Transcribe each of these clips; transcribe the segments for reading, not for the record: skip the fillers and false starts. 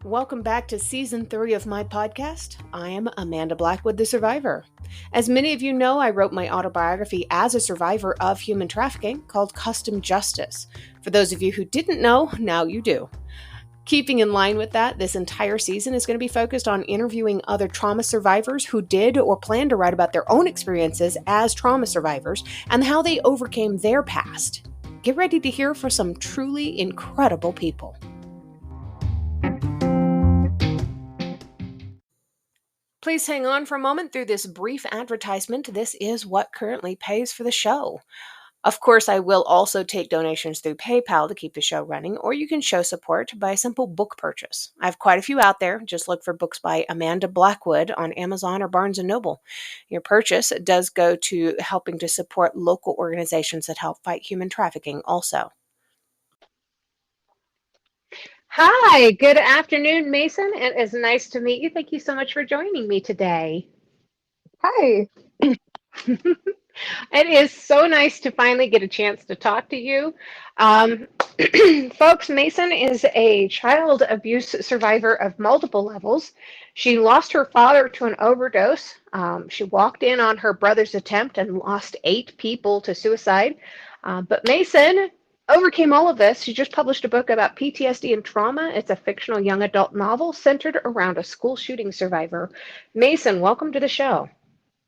Welcome back to Season 3 of my podcast. I am Amanda Blackwood, the survivor. As many of you know, I wrote my autobiography as a survivor of human trafficking called Custom Justice. For those of you who didn't know, now you do. Keeping in line with that, this entire season is going to be focused on interviewing other trauma survivors who did or plan to write about their own experiences as trauma survivors and how they overcame their past. Get ready to hear from some truly incredible people. Please hang on for a moment through this brief advertisement. This is what currently pays for the show. Of course, I will also take donations through PayPal to keep the show running, or you can show support by a simple book purchase. I have quite a few out there. Just look for books by Amanda Blackwood on Amazon or Barnes & Noble. Your purchase does go to helping to support local organizations that help fight human trafficking also. Hi, good afternoon, Mason. It is nice to meet you. Thank you so much for joining me today. Hi. It is so nice to finally get a chance to talk to you. Folks, Mason is a child abuse survivor of multiple levels. She lost her father to an overdose. She walked in on her brother's attempt and lost 8 people to suicide. But Mason overcame all of this. She just published a book about PTSD and trauma. It's a fictional young adult novel centered around a school shooting survivor. Mason, welcome to the show.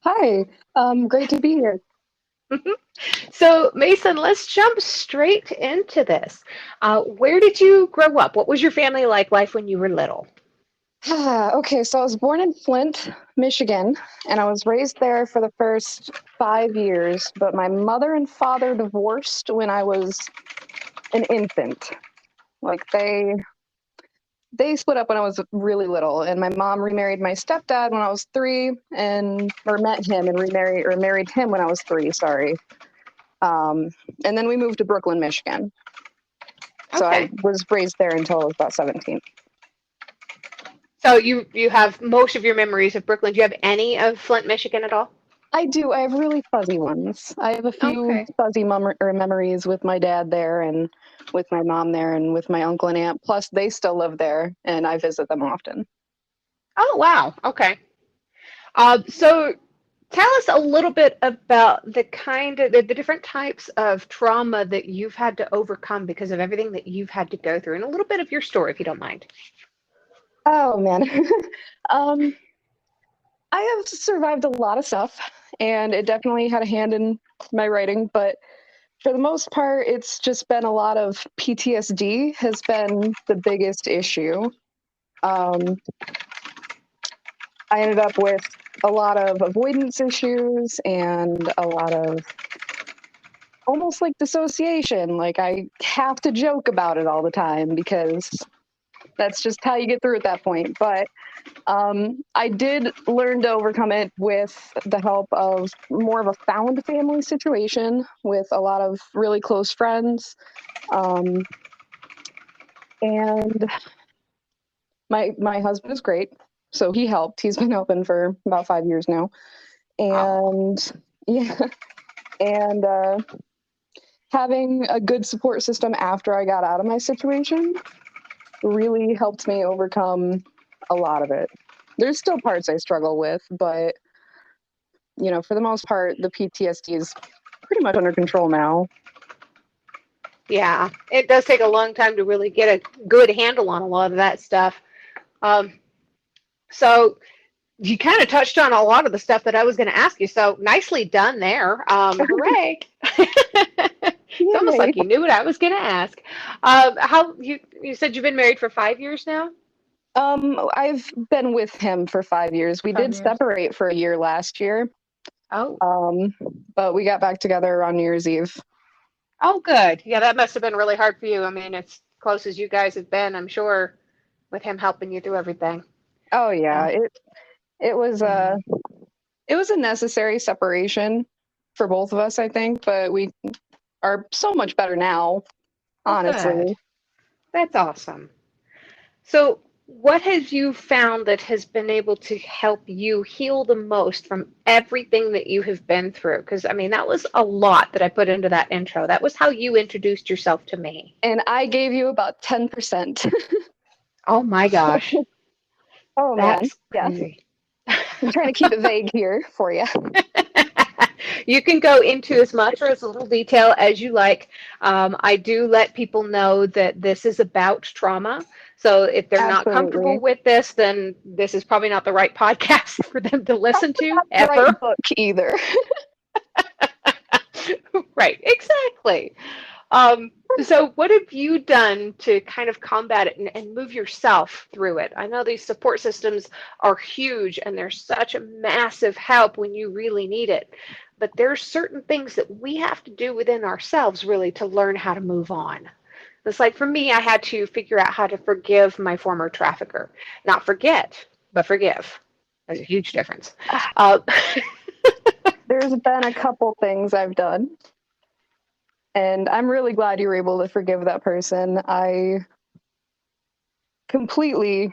Hi. Great to be here. So, Mason, let's jump straight into this. Where did you grow up? What was your family life when you were little? Okay, so I was born in Flint, Michigan, and I was raised there for the first 5 years, but my mother and father divorced when I was an infant. Like they split up when I was really little, and my mom remarried my stepdad when I was 3, or met him and married him when I was 3, sorry. And then we moved to Brooklyn, Michigan. So Okay. I was raised there until I was about 17. So you have most of your memories of Brooklyn. Do you have any of Flint, Michigan at all? I do. I have really fuzzy ones. I have a few fuzzy memories with my dad there and with my mom there and with my uncle and aunt. Plus, they still live there, and I visit them often. Oh, wow. Okay. So tell us a little bit about the different types of trauma that you've had to overcome because of everything that you've had to go through, and a little bit of your story, if you don't mind. Oh, man. I have survived a lot of stuff, and it definitely had a hand in my writing, but for the most part, it's just been a lot of PTSD has been the biggest issue. I ended up with a lot of avoidance issues and a lot of almost like dissociation. Like I have to joke about it all the time because that's just how you get through at that point. But I did learn to overcome it with the help of more of a found family situation with a lot of really close friends. And my husband is great. So he helped. He's been helping for about 5 years now. And yeah, and having a good support system after I got out of my situation really helped me overcome a lot of it. There's still parts I struggle with, but for the most part, the PTSD is pretty much under control now. Yeah, it does take a long time to really get a good handle on a lot of that stuff. So you kind of touched on a lot of the stuff that I was going to ask you. So nicely done there. Hooray. It's almost like you knew what I was going to ask. How you said you've been married for 5 years now? I've been with him for 5 years. We did separate for a year last year. Oh. But we got back together on New Year's Eve. Oh, good. Yeah, that must have been really hard for you. I mean, as close as you guys have been, I'm sure, with him helping you through everything. Oh yeah, it was a necessary separation for both of us, I think, but we are so much better now, honestly. Good. That's awesome. So what have you found that has been able to help you heal the most from everything that you have been through? Because, I mean, that was a lot that I put into that intro. That was how you introduced yourself to me. And I gave you about 10%. Oh my gosh. Oh man, That's yes. crazy. I'm trying to keep it vague here for you. You can go into as much or as little detail as you like. I do let people know that this is about trauma. So if they're not comfortable Absolutely. with this, then this is probably not the right podcast for them to listen to The right ever. book either. Right, exactly. So what have you done to kind of combat it and move yourself through it? I know these support systems are huge and they're such a massive help when you really need it. But there's certain things that we have to do within ourselves really to learn how to move on. It's like for me, I had to figure out how to forgive my former trafficker. Not forget, but forgive. There's a huge difference. Uh, There's been a couple things I've done, and I'm really glad you were able to forgive that person. I completely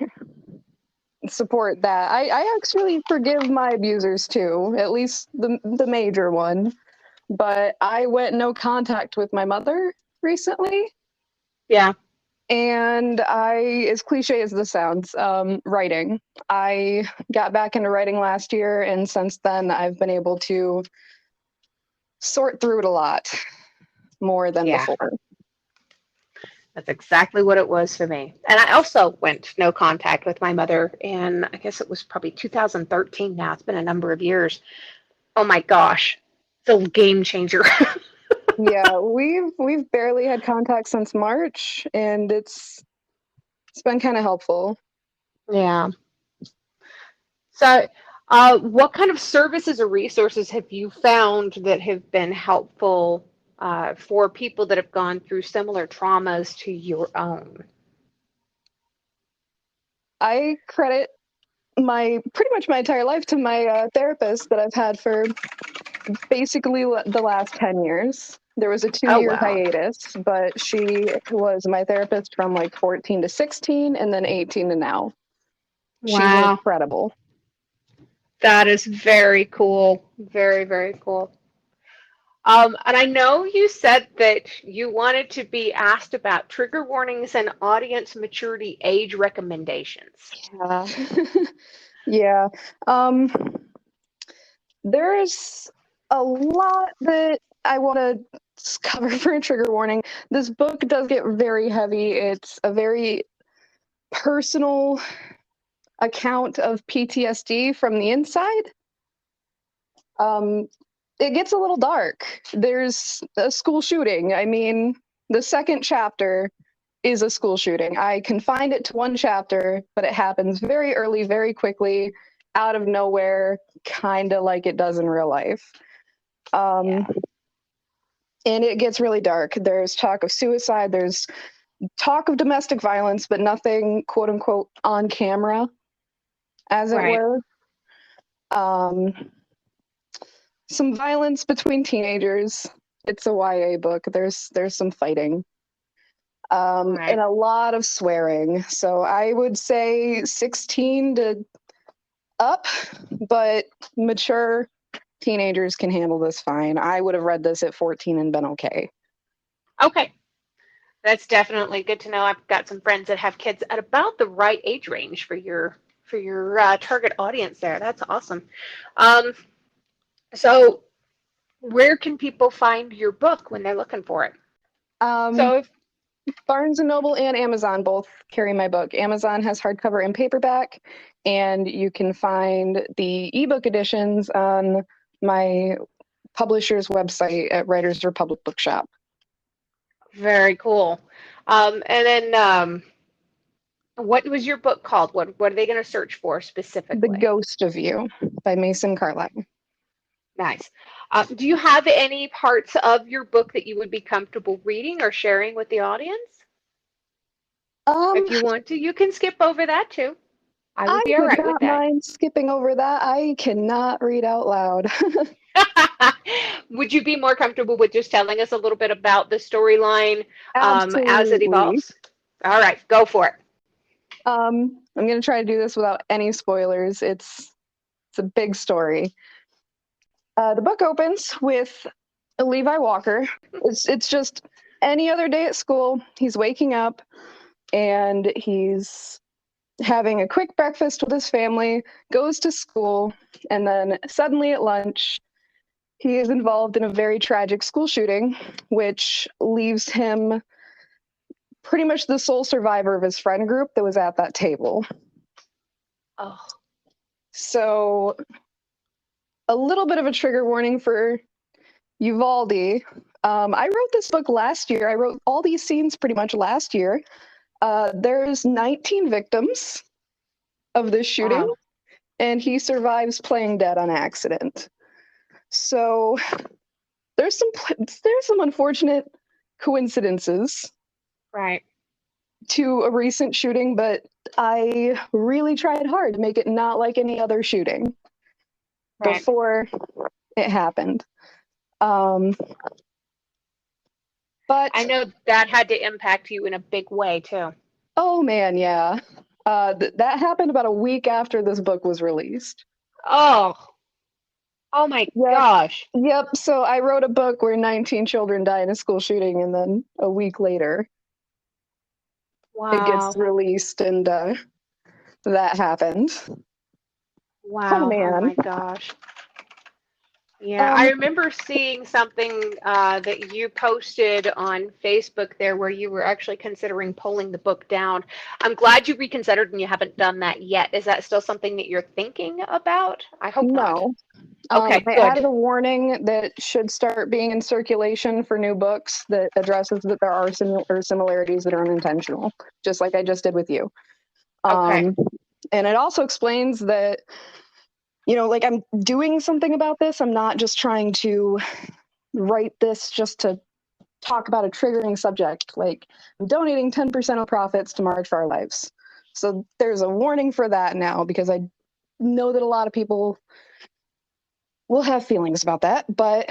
support that. I actually forgive my abusers too, at least the major one. But I went no contact with my mother recently, yeah, and as cliche as this sounds, writing. I got back into writing last year, and since then I've been able to sort through it a lot more than yeah. before. That's exactly what it was for me. And I also went no contact with my mother, and I guess it was probably 2013 now. It's been a number of years. Oh my gosh. It's a game changer. Yeah, we've barely had contact since March, and it's been kind of helpful. Yeah. So, what kind of services or resources have you found that have been helpful for people that have gone through similar traumas to your own? I credit my pretty much my entire life to my therapist that I've had for basically the last 10 years. There was a Oh, 2 year wow. hiatus, but she was my therapist from like 14 to 16 and then 18 to now. She's Wow. incredible. That is very cool. Very, very cool. And I know you said that you wanted to be asked about trigger warnings and audience maturity age recommendations. Yeah. Yeah. Um, there's a lot that I want to cover for a trigger warning. This book does get very heavy. It's a very personal account of PTSD from the inside. Um, it gets a little dark. There's a school shooting. I mean, the second chapter is a school shooting. I confined it to one chapter, but it happens very early, very quickly, out of nowhere, kind of like it does in real life. Yeah. And it gets really dark. There's talk of suicide, there's talk of domestic violence, but nothing quote unquote on camera, as it Right. were. Um, some violence between teenagers. It's a YA book. There's some fighting. And Right. a lot of swearing. So I would say 16 to up, but mature teenagers can handle this fine. I would have read this at 14 and been okay. Okay. That's definitely good to know. I've got some friends that have kids at about the right age range for your target audience there. That's awesome. Um, so where can people find your book when they're looking for it? Um, So if, Barnes and Noble and Amazon both carry my book. Amazon has hardcover and paperback, and you can find the ebook editions on my publisher's website at Writers Republic Bookshop. very cool. And then what was your book called? What are they going to search for The specifically? Ghost of You by Mason Carlisle. Nice. Do you have any parts of your book that you would be comfortable reading or sharing with the audience? Um, If you want to, you can skip over that too. I would I be all would right with not that. mind skipping over that. I cannot read out loud. Would you be more comfortable with just telling us a little bit about the storyline as it Absolutely. evolves? All right, go for it. I'm going to try to do this without any spoilers. It's a big story. The book opens with Levi Walker. It's just any other day at school. He's waking up. and he's having a quick breakfast with his family, goes to school, and then suddenly at lunch, he is involved in a very tragic school shooting, which leaves him pretty much the sole survivor of his friend group that was at that table. Oh. So, a little bit of a trigger warning for Uvalde. I wrote this book last year. I wrote all these scenes pretty much last year. There's 19 victims of this shooting, Wow. and he survives playing dead on accident. So there's some unfortunate coincidences Right. to a recent shooting, but I really tried hard to make it not like any other shooting before it happened. But I know that had to impact you in a big way too. oh man, yeah. That happened about a week after this book was released. Oh. Oh my gosh. Yep. So I wrote a book where 19 children die in a school shooting, and then a week later, it gets released, and that happened. Wow. Oh man. Oh my gosh. Yeah, I remember seeing something that you posted on Facebook there where you were actually considering pulling the book down. I'm glad you reconsidered and you haven't done that yet. Is that still something that you're thinking about? I hope not. No. Okay, I good. added a warning that should start being in circulation for new books that addresses that there are similarities that are unintentional, just like I just did with you. Okay. And it also explains that, like I'm doing something about this. I'm not just trying to write this just to talk about a triggering subject. Like I'm donating 10% of profits to March for Our Lives. So there's a warning for that now, because I know that a lot of people will have feelings about that, but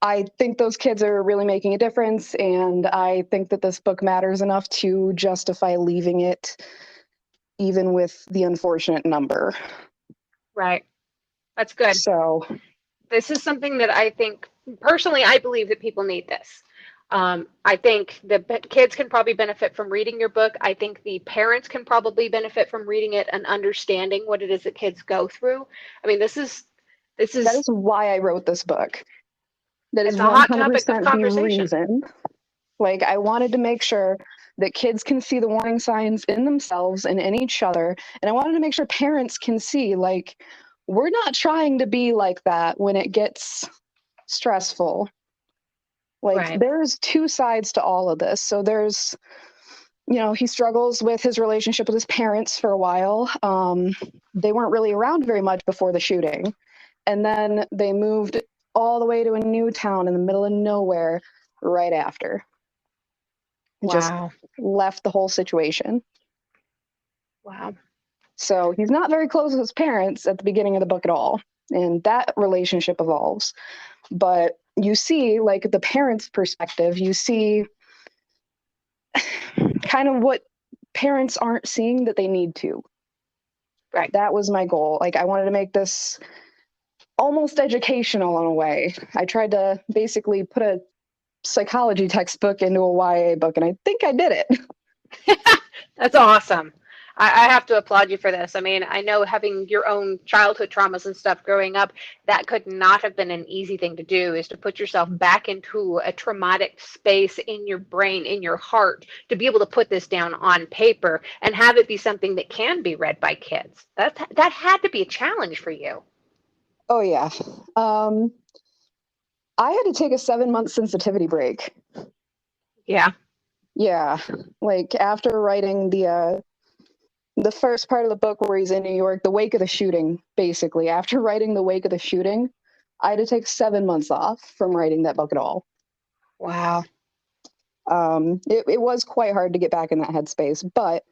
I think those kids are really making a difference, and I think that this book matters enough to justify leaving it, even with the unfortunate number. Right. That's good. So this is something that I think, personally, I believe that people need this. I think the kids can probably benefit from reading your book. I think the parents can probably benefit from reading it and understanding what it is that kids go through. I mean, that is why I wrote this book. That is a hot topic of 100% the conversation. reason. Like, I wanted to make sure that kids can see the warning signs in themselves and in each other. And I wanted to make sure parents can see, like, we're not trying to be like that when it gets stressful. Like, there's two sides to all of this. So there's, he struggles with his relationship with his parents for a while. They weren't really around very much before the shooting. And then they moved all the way to a new town in the middle of nowhere right after. Just left the whole situation. Wow. So he's not very close with his parents at the beginning of the book at all. And that relationship evolves. But you see, like, the parents' perspective, you see kind of what parents aren't seeing that they need to. Right. That was my goal. Like, I wanted to make this almost educational in a way. I tried to basically put a psychology textbook into a YA book, and I think I did it. That's awesome. I have to applaud you for this. I mean, I know having your own childhood traumas and stuff growing up, that could not have been an easy thing to do, is to put yourself back into a traumatic space in your brain, in your heart, to be able to put this down on paper and have it be something that can be read by kids. That had to be a challenge for you. Oh, yeah. I had to take a 7-month sensitivity break. Yeah. Yeah. Like, after writing the first part of the book where he's in New York, the wake of the shooting, basically. After writing the wake of the shooting, I had to take 7 months off from writing that book at all. Wow. It was quite hard to get back in that headspace, but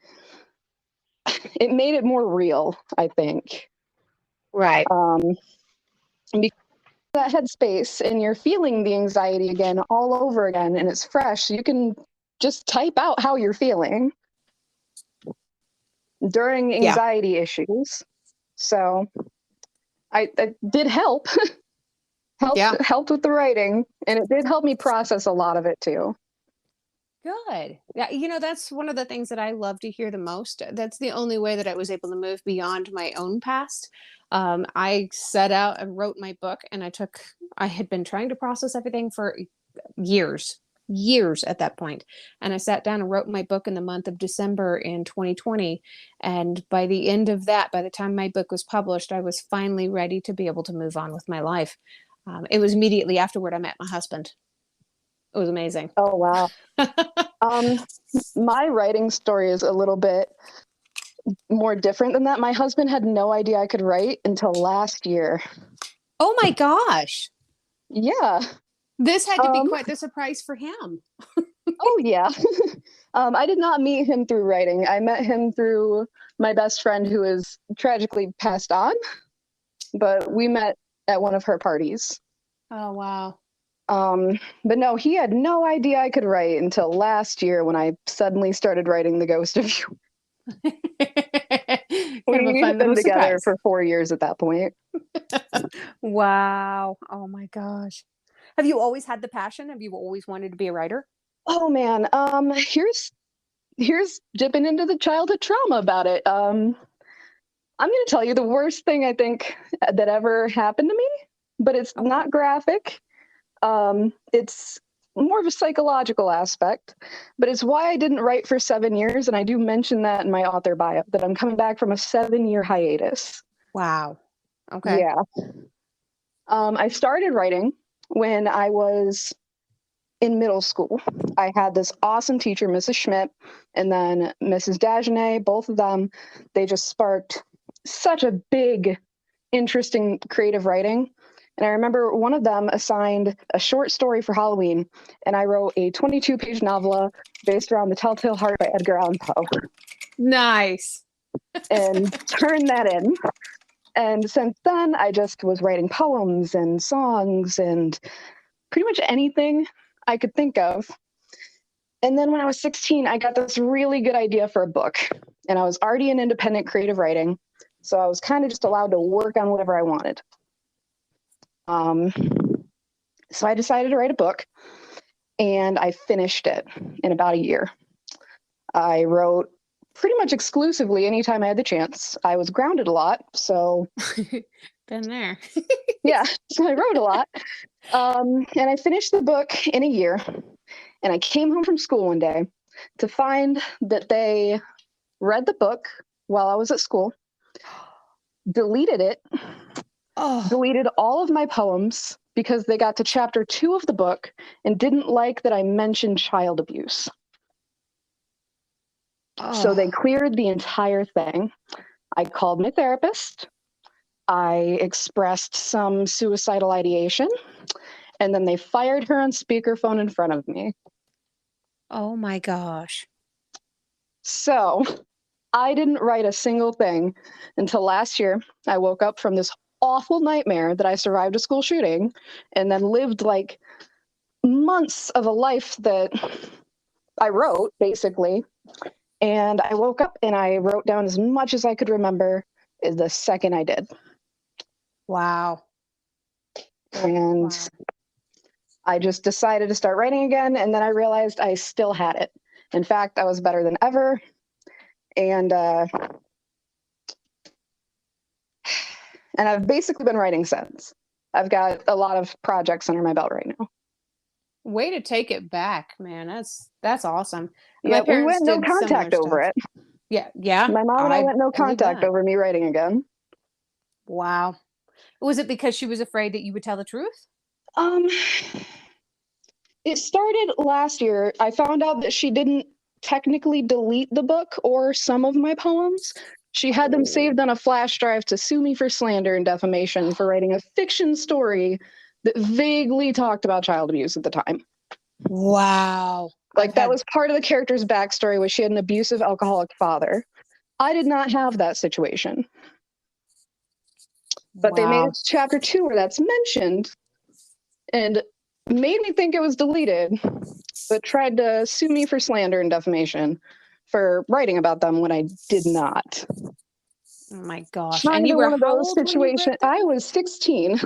it made it more real, I think. Right. Because that headspace and you're feeling the anxiety again all over again, and it's fresh, you can just type out how you're feeling during anxiety issues. So I did help. helped with the writing, and it did help me process a lot of it too. Good. Yeah, that's one of the things that I love to hear the most. That's the only way that I was able to move beyond my own past. I set out and wrote my book, and I had been trying to process everything for years, years at that point. And I sat down and wrote my book in the month of December in 2020. And by the end of that, by the time my book was published, I was finally ready to be able to move on with my life. It was immediately afterward I met my husband. It was amazing. Oh, wow. My writing story is a little bit more different than that. My husband had no idea I could write until last year. Oh my gosh. Yeah. This had to be quite the surprise for him. Oh, yeah. I did not meet him through writing. I met him through my best friend who is tragically passed on, but we met at one of her parties. Oh, wow. But no, he had no idea I could write until last year when I suddenly started writing The Ghost of You. We had been together for 4 years at that point. Wow. Oh my gosh. Have you always had the passion? Have you always wanted to be a writer? Oh man, here's dipping into the childhood trauma about it. I'm going to tell you the worst thing I think that ever happened to me, but it's not graphic. It's more of a psychological aspect, but it's why I didn't write for 7 years. And I do mention that in my author bio, that I'm coming back from a 7-year hiatus. Wow. Okay. Yeah. I started writing when I was in middle school. I had this awesome teacher, Mrs. Schmidt, and then Mrs. Dagenet. Both of them, they just sparked such a big, interesting creative writing. And I remember one of them assigned a short story for Halloween, and I wrote a 22-page novella based around The Telltale Heart by Edgar Allan Poe. Nice. And turned that in. And since then, I just was writing poems and songs and pretty much anything I could think of. And then when I was 16, I got this really good idea for a book. And I was already in independent creative writing, so I was kind of just allowed to work on whatever I wanted. So I decided to write a book, and I finished it in about a year. I wrote pretty much exclusively anytime I had the chance. I was grounded a lot, so been there. Yeah, so I wrote a lot. And I finished the book in a year, and I came home from school one day to find that they read the book while I was at school, deleted it, deleted all of my poems because they got to chapter 2 of the book and didn't like that I mentioned child abuse. So they cleared the entire thing. I called my therapist. I expressed some suicidal ideation, and then they fired her on speakerphone in front of me. Oh my gosh. So I didn't write a single thing until last year. I woke up from this awful nightmare that I survived a school shooting and then lived like months of a life that I wrote, basically. And I woke up and I wrote down as much as I could remember the second I did. Wow. And I just decided to start writing again. And then I realized I still had it. In fact, I was better than ever. And I've basically been writing since. I've got a lot of projects under my belt right now. Way to take it back, man. That's awesome. Yeah, we went no contact over it. Yeah. My mom and I went no contact over me writing again. Wow. Was it because she was afraid that you would tell the truth? It started last year. I found out that she didn't technically delete the book or some of my poems. She had them saved on a flash drive to sue me for slander and defamation for writing a fiction story that vaguely talked about child abuse at the time. Wow. Like that was part of the character's backstory, was she had an abusive alcoholic father. I did not have that situation. But they made it to chapter 2 where that's mentioned and made me think it was deleted, but tried to sue me for slander and defamation for writing about them when I did not. Oh my gosh. And you were one of those situations. I was 16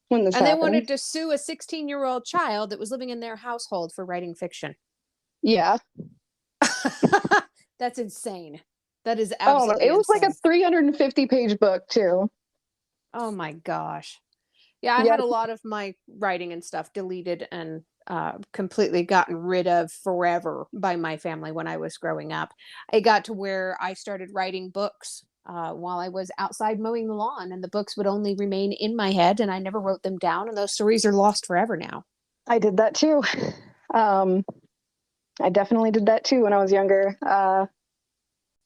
when this happened. And they wanted to sue a 16-year-old child that was living in their household for writing fiction. Yeah. That's insane. That is Oh, no, absolutely it was like a insane. 350-page book too. Oh my gosh. Yeah, I Yeah. had a lot of my writing and stuff deleted and completely gotten rid of forever by my family when I was growing up. It got to where I started writing books while I was outside mowing the lawn, and the books would only remain in my head, and I never wrote them down, and those stories are lost forever now. I did that too. Um, I definitely did that too when I was younger.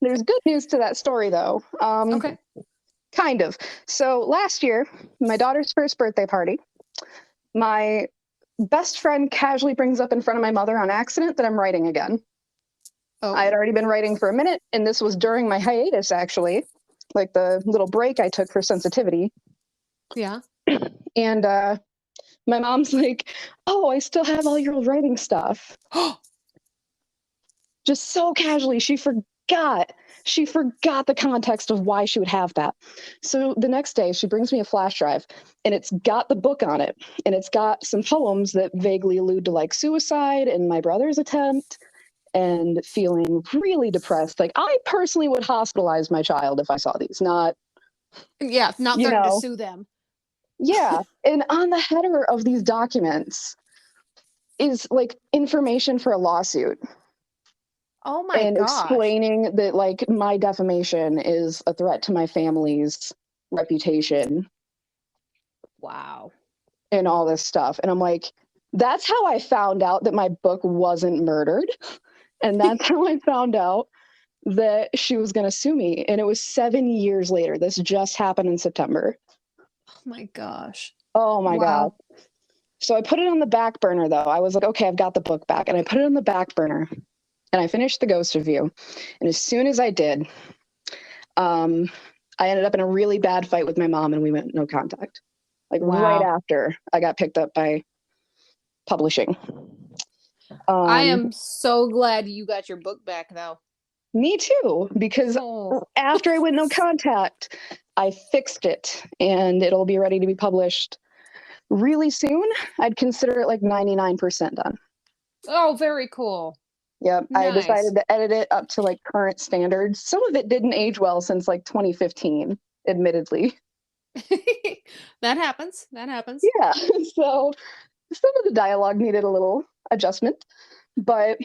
There's good news to that story though. Okay. Kind of. So last year, my daughter's first birthday party, my best friend casually brings up in front of my mother on accident that I'm writing again. I had Oh, already been writing for a minute, and this was during my hiatus, actually, like the little break I took for sensitivity. yeah. And my mom's like, "Oh, I still have all your old writing stuff." Just so casually, she forgot. She forgot the context of why she would have that. So the next day, she brings me a flash drive, and it's got the book on it, and it's got some poems that vaguely allude to like suicide and my brother's attempt, and feeling really depressed. Like, I personally would hospitalize my child if I saw these, not, Yeah, not you threaten to know, sue them. yeah. And on the header of these documents is like information for a lawsuit Oh my and gosh. explaining that like my defamation is a threat to my family's reputation Wow. and all this stuff. And I'm like, that's how I found out that my book wasn't murdered. And that's how I found out that she was going to sue me. And it was 7 years later. This just happened in September. Oh my gosh. Oh my God. Wow. So I put it on the back burner though. I was like, okay, I've got the book back. And I put it on the back burner and I finished the ghost review. And as soon as I did, um, I ended up in a really bad fight with my mom and we went no contact. Like right Wow. after I got picked up by publishing. I Um, am so glad you got your book back though. Me too, because Oh, after I went no contact, I fixed it and it'll be ready to be published really soon. I'd consider it like 99% done. oh, very cool. Yep. I Nice. decided to edit it up to like current standards. Some of it didn't age well since like 2015, admittedly. That happens. That happens. Yeah. So some of the dialogue needed a little adjustment, but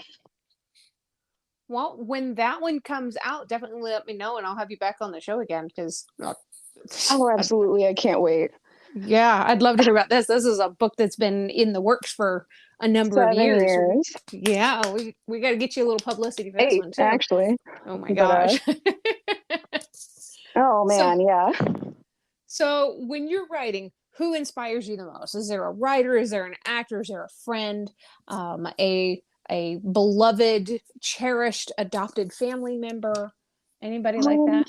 Well, when that one comes out, definitely let me know and I'll have you back on the show again because oh, absolutely. I can't wait. yeah, I'd love to hear about this. This is a book that's been in the works for a number of 7 years. years. Yeah, we got to get you a little publicity for this 8, one too. actually. Oh my But gosh. oh So, man, yeah. so when you're writing, who inspires you the most? Is there a writer? Is there an actor? Is there a friend? A beloved, cherished, adopted family member? Anybody like Um, that?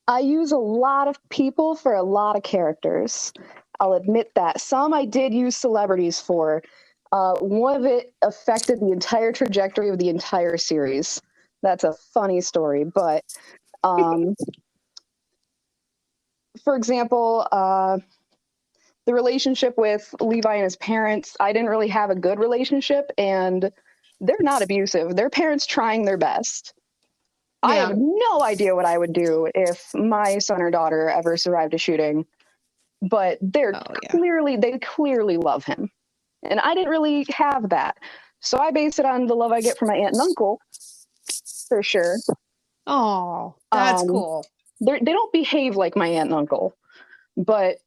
I use a lot of people for a lot of characters. I'll admit that. Some I did use celebrities for. One of it affected the entire trajectory of the entire series. That's a funny story, but um, for example, the relationship with Levi and his parents, I didn't really have a good relationship, and they're not abusive. Their parents trying their best. I have Yeah. no idea what I would do if my son or daughter ever survived a shooting, but Oh yeah. they clearly love him. And I didn't really have that. So I base it on the love I get from my aunt and uncle, for sure. Oh, that's Um, cool. they don't behave like my aunt and uncle, but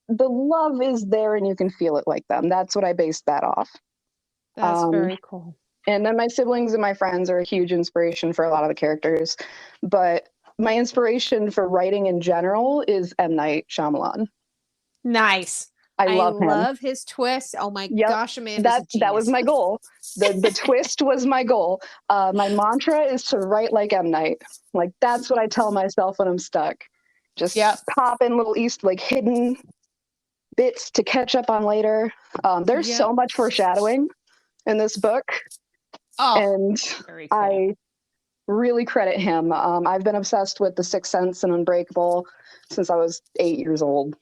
the love is there and you can feel it like them. That's what I based that off. That's Um, very cool. and then my siblings and my friends are a huge inspiration for a lot of the characters. But my inspiration for writing in general is M. Night Shyamalan. Nice. I I love him. love his twist. Oh my Yep. gosh, Amanda's a That was genius. my goal. The twist was my goal. My mantra is to write like M. Night. Like that's what I tell myself when I'm stuck. Just Yep. pop in little like hidden bits to catch up on later. There's Yep. so much foreshadowing in this book, Oh, and very cool. I really credit him. I've been obsessed with The Sixth Sense and Unbreakable since I was 8 years old.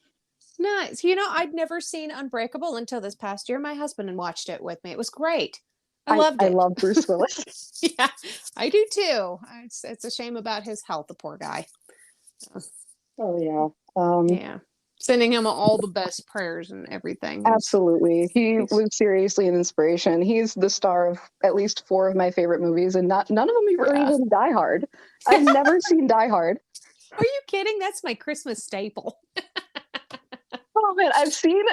Nice. You know, I'd never seen Unbreakable until this past year. My husband watched it with me. It was great. I loved I it. love Bruce Willis. Yeah, I do too. It's a shame about his health, the poor guy. Oh yeah. Yeah. Sending him all the best prayers and everything. Absolutely. He He's was seriously an inspiration. He's the star of at least 4 of my favorite movies, and not none of them are yeah. even Die Hard. I've never seen Die Hard. Are you kidding? That's my Christmas staple. Oh man, I've seen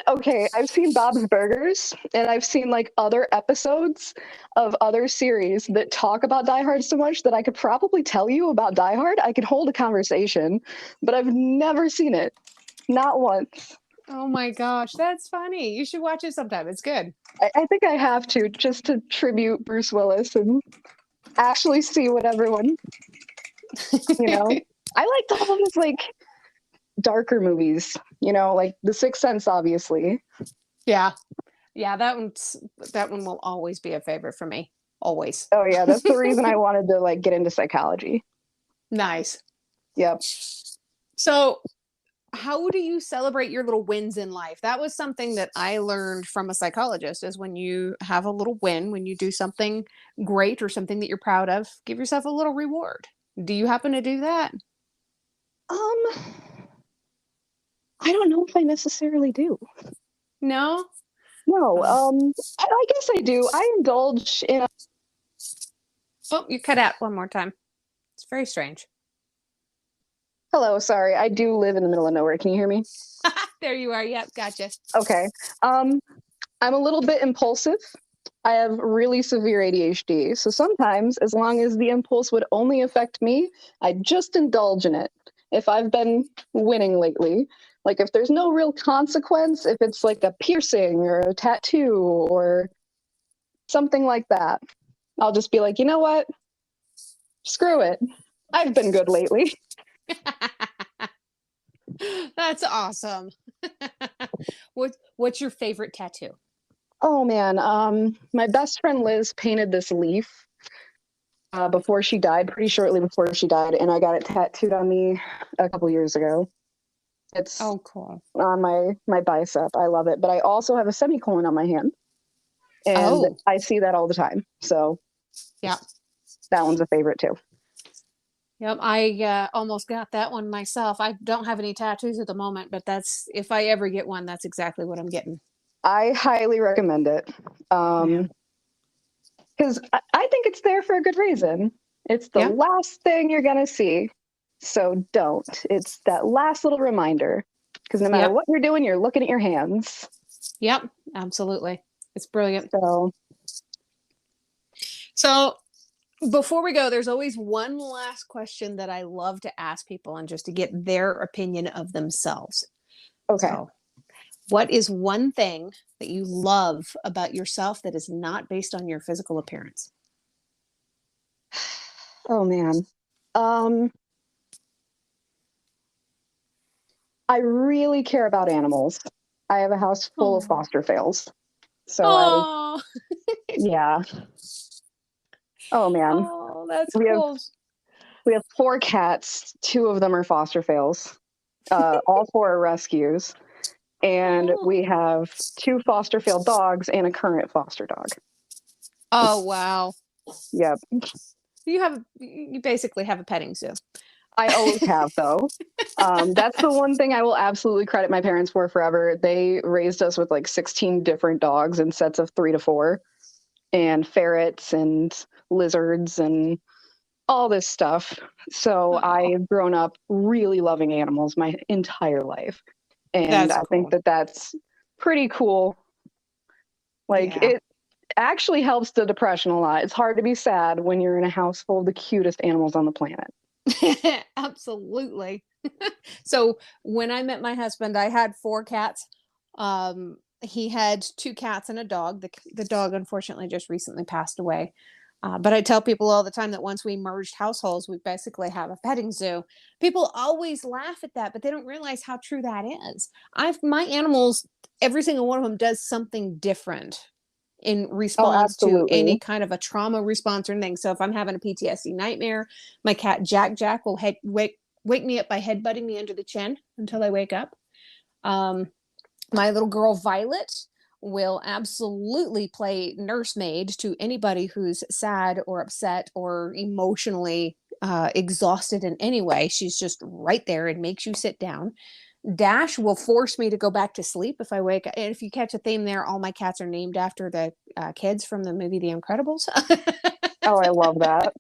Bob's Burgers, and I've seen like other episodes of other series that talk about Die Hard so much that I could probably tell you about Die Hard. I could hold a conversation, but I've never seen it. Not once. Oh my gosh, that's funny. You should watch it sometime. It's good. I think I have to, just to tribute Bruce Willis and actually see what everyone, you know. I liked all of his like darker movies, like The Sixth Sense, obviously. Yeah. Yeah, that one will always be a favorite for me. Always. Oh yeah, that's the reason I wanted to like get into psychology. Nice. Yep. So, how do you celebrate your little wins in life? That was something that I learned from a psychologist, is when you have a little win, when you do something great or something that you're proud of, give yourself a little reward. Do you happen to do that? I don't know if I necessarily do. No? No, I guess I do. I indulge in. Oh, you cut out one more time. It's very strange. Hello, sorry. I do live in the middle of nowhere. Can you hear me? There you are. Yep, gotcha. Okay. I'm a little bit impulsive. I have really severe ADHD. So sometimes, as long as the impulse would only affect me, I just indulge in it. If I've been winning lately, like if there's no real consequence, if it's like a piercing or a tattoo or something like that, I'll just be like, you know what? Screw it. I've been good lately. That's awesome. What's your favorite tattoo? Oh man, my best friend Liz painted this leaf before she died, pretty shortly before she died, and I got it tattooed on me a couple years ago. It's cool. On my bicep. I love it, but I also have a semicolon on my hand, and I see that all the time. So, yeah, that one's a favorite too. Yep, I almost got that one myself. I don't have any tattoos at the moment, but if I ever get one, that's exactly what I'm getting. I highly recommend it. Because I think it's there for a good reason. It's the last thing you're going to see. So don't. It's that last little reminder. Because no matter what you're doing, you're looking at your hands. Yep, absolutely. It's brilliant. So before we go, there's always one last question that I love to ask people, and just to get their opinion of themselves. Okay. So, what is one thing that you love about yourself that is not based on your physical appearance? Oh man. I really care about animals. I have a house full of foster fails. So yeah. Oh man. Oh, that's cool. We have 4 cats. 2 of them are foster fails. All 4 are rescues. And we have 2 foster failed dogs and a current foster dog. Oh, wow. Yep. You basically have a petting zoo. I always have, though. That's the one thing I will absolutely credit my parents for forever. They raised us with like 16 different dogs in sets of 3 to 4, and ferrets and lizards and all this stuff. So I've grown up really loving animals my entire life. And I think that that's pretty cool. Like, it actually helps the depression a lot. It's hard to be sad when you're in a house full of the cutest animals on the planet. Absolutely. So when I met my husband, I had 4 cats. He had 2 cats and a dog. The dog, unfortunately, just recently passed away. But I tell people all the time that once we merged households, we basically have a petting zoo. People always laugh at that, but they don't realize how true that is. My animals, every single one of them does something different in response to any kind of a trauma response or anything. So if I'm having a PTSD nightmare, my cat Jack will wake me up by headbutting me under the chin until I wake up. My little girl Violet will absolutely play nursemaid to anybody who's sad or upset or emotionally exhausted in any way. She's just right there and makes you sit down. Dash will force me to go back to sleep if I wake up. And if you catch a theme there, all my cats are named after the kids from the movie The Incredibles. Oh, I love that.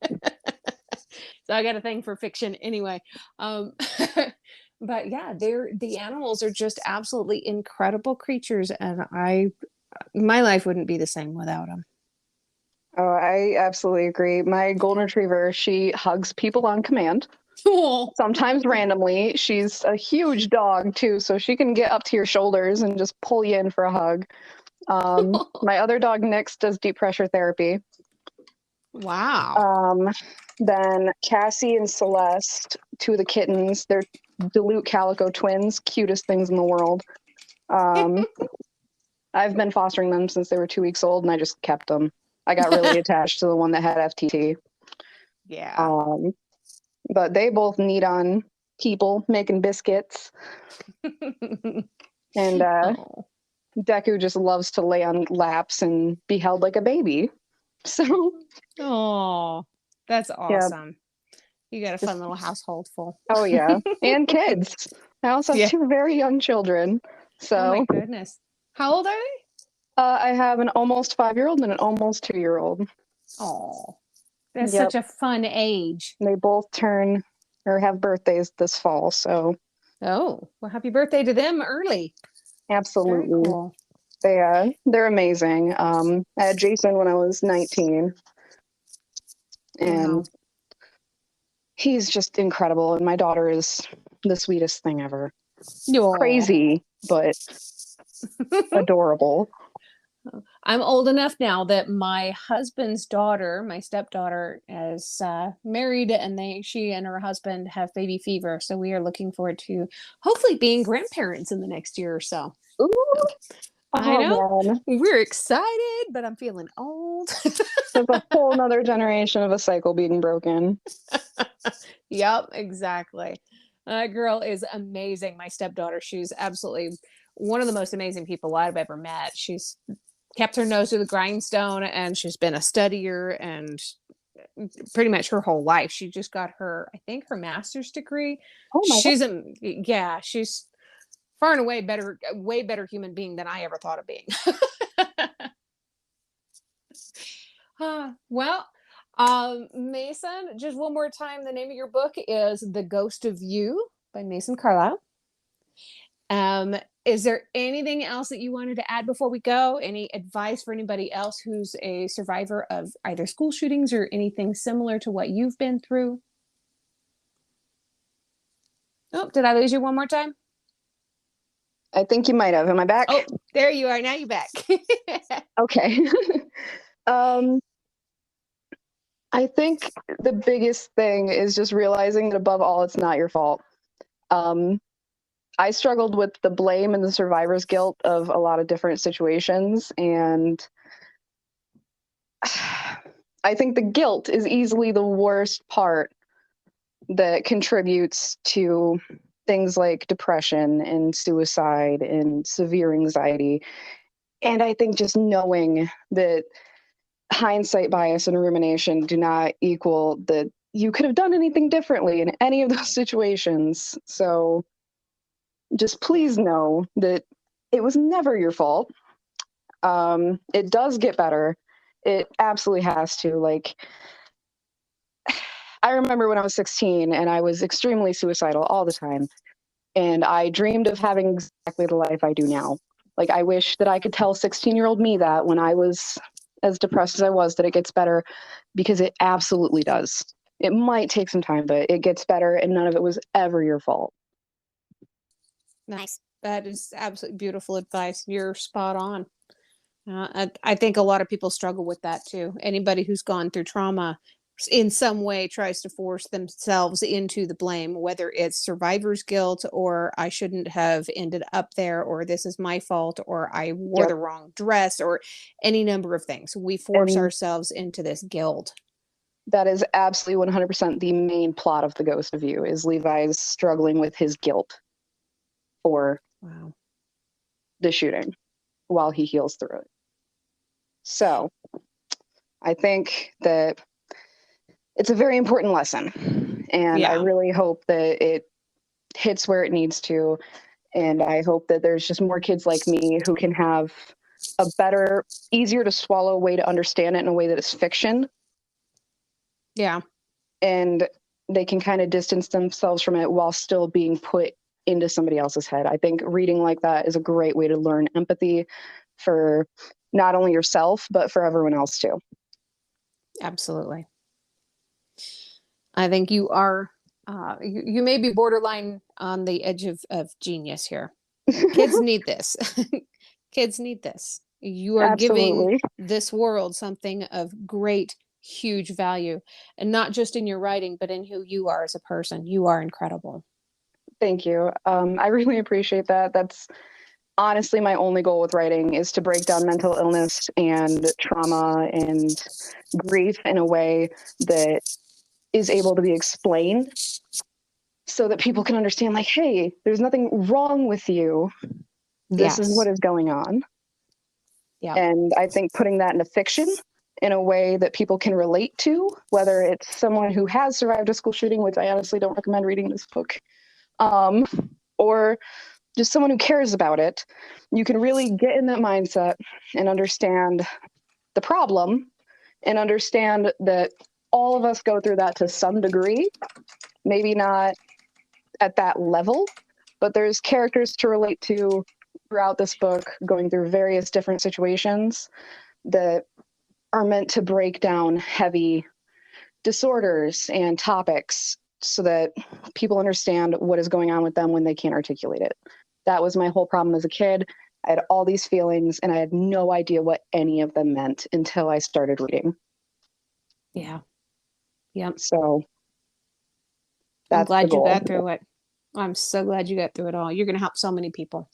So I got a thing for fiction anyway. Um, but yeah, the animals are just absolutely incredible creatures, and my life wouldn't be the same without them. Oh, I absolutely agree. My golden retriever, she hugs people on command. Oh. Sometimes randomly. She's a huge dog too, so she can get up to your shoulders and just pull you in for a hug. My other dog, Nix, does deep pressure therapy. Wow. Then Cassie and Celeste, two of the kittens, they're Dilute Calico twins, cutest things in the world. I've been fostering them since they were 2 weeks old, and I just kept them. I got really attached to the one that had FTT. Yeah. But they both need on people making biscuits. And Deku just loves to lay on laps and be held like a baby. So, oh, that's awesome. Yeah. You got a fun little household full. Oh, yeah. And kids. I also have two very young children. So, oh, my goodness. How old are they? I have an almost 5-year-old and an almost 2-year-old. Oh, that's such a fun age. They both turn or have birthdays this fall. So, oh, well, happy birthday to them early. Absolutely. Very cool. They're amazing. I had Jason when I was 19, and he's just incredible. And my daughter is the sweetest thing ever. Aww. Crazy, but adorable. I'm old enough now that my husband's daughter, my stepdaughter, is married, and she and her husband have baby fever. So we are looking forward to hopefully being grandparents in the next year or so. Ooh. I know. Man. We're excited, but I'm feeling old. There's a whole nother generation of a cycle being broken. Yep, exactly. That girl is amazing. My stepdaughter, she's absolutely one of the most amazing people I've ever met. She's kept her nose to the grindstone, and she's been a studier and pretty much her whole life. She just got her master's degree. Oh my God. She's far and away way better human being than I ever thought of being. Well, Mason, just one more time, the name of your book is The Ghost of You by Mason Carlisle. Is there anything else that you wanted to add before we go? Any advice for anybody else who's a survivor of either school shootings or anything similar to what you've been through? Oh, did I lose you one more time? I think you might have. Am I back? Oh, there you are. Now you're back. Okay. I think the biggest thing is just realizing that above all, it's not your fault. I struggled with the blame and the survivor's guilt of a lot of different situations. And I think the guilt is easily the worst part that contributes to things like depression and suicide and severe anxiety. And I think just knowing that hindsight bias and rumination do not equal that you could have done anything differently in any of those situations. So just please know that it was never your fault. It does get better. It absolutely has to. Like, I remember when I was 16 and I was extremely suicidal all the time. And I dreamed of having exactly the life I do now. Like, I wish that I could tell 16-year-old me that when I was as depressed as I was, that it gets better, because it absolutely does. It might take some time, but it gets better, and none of it was ever your fault. Nice. That is absolutely beautiful advice. You're spot on. I think a lot of people struggle with that too. Anybody who's gone through trauma in some way tries to force themselves into the blame, whether it's survivor's guilt or I shouldn't have ended up there, or this is my fault, or I wore the wrong dress, or any number of things. We force ourselves into this guilt. That is absolutely 100% the main plot of The Ghost of You, is Levi's struggling with his guilt for the shooting. while he heals through it. So I think that it's a very important lesson, and I really hope that it hits where it needs to. And I hope that there's just more kids like me who can have a better, easier to swallow way to understand it in a way that is fiction. Yeah. And they can kind of distance themselves from it while still being put into somebody else's head. I think reading like that is a great way to learn empathy for not only yourself, but for everyone else too. Absolutely. I think you are, you may be borderline on the edge of genius here. Kids need this. Kids need this. You are giving this world something of great, huge value, and not just in your writing, but in who you are as a person. You are incredible. Thank you. I really appreciate that. That's honestly my only goal with writing, is to break down mental illness and trauma and grief in a way that is able to be explained so that people can understand, like, hey, there's nothing wrong with you. This is what is going on. Yeah. And I think putting that into fiction in a way that people can relate to, whether it's someone who has survived a school shooting, which I honestly don't recommend reading this book, or just someone who cares about it, you can really get in that mindset and understand the problem and understand that all of us go through that to some degree, maybe not at that level, but there's characters to relate to throughout this book going through various different situations that are meant to break down heavy disorders and topics so that people understand what is going on with them when they can't articulate it. That was my whole problem as a kid. I had all these feelings and I had no idea what any of them meant until I started reading. Yeah. Yep. So I'm glad you got through it. I'm so glad you got through it all. You're going to help so many people.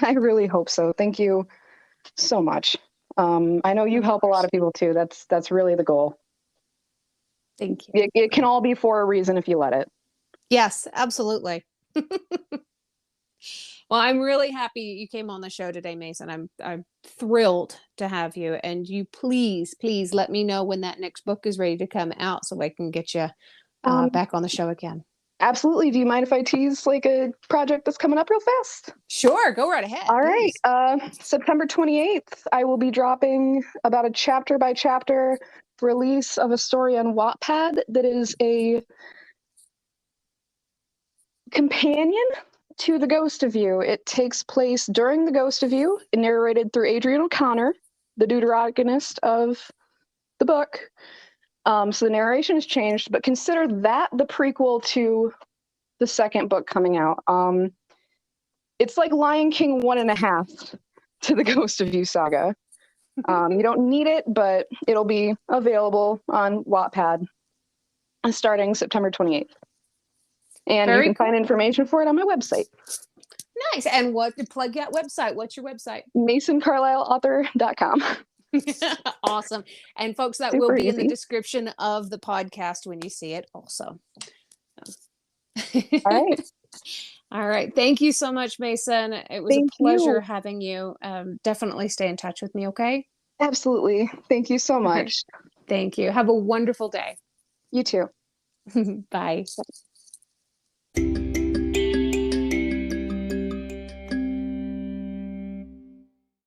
I really hope so. Thank you so much. I know you help a lot of people too. That's really the goal. Thank you. It can all be for a reason if you let it. Yes, absolutely. Well, I'm really happy you came on the show today, Mason. I'm thrilled to have you. And you please let me know when that next book is ready to come out so I can get you back on the show again. Absolutely. Do you mind if I tease like a project that's coming up real fast? Sure, go right ahead. All right. September 28th, I will be dropping about a chapter by chapter release of a story on Wattpad that is a companion to The Ghost of You. It takes place during The Ghost of You, narrated through Adrian O'Connor, the deuteragonist of the book. So the narration has changed, but consider that the prequel to the second book coming out. It's like Lion King 1.5 to the Ghost of You saga. You don't need it, but it'll be available on Wattpad starting September 28th. And you can find information for it on my website. Nice. And plug that website? What's your website? MasonCarlisleAuthor.com. Awesome. And folks, that will be in the description of the podcast when you see it also. All right. All right. Thank you so much, Mason. It was a pleasure having you. Definitely stay in touch with me, okay? Absolutely. Thank you so much. Thank you. Have a wonderful day. You too. Bye.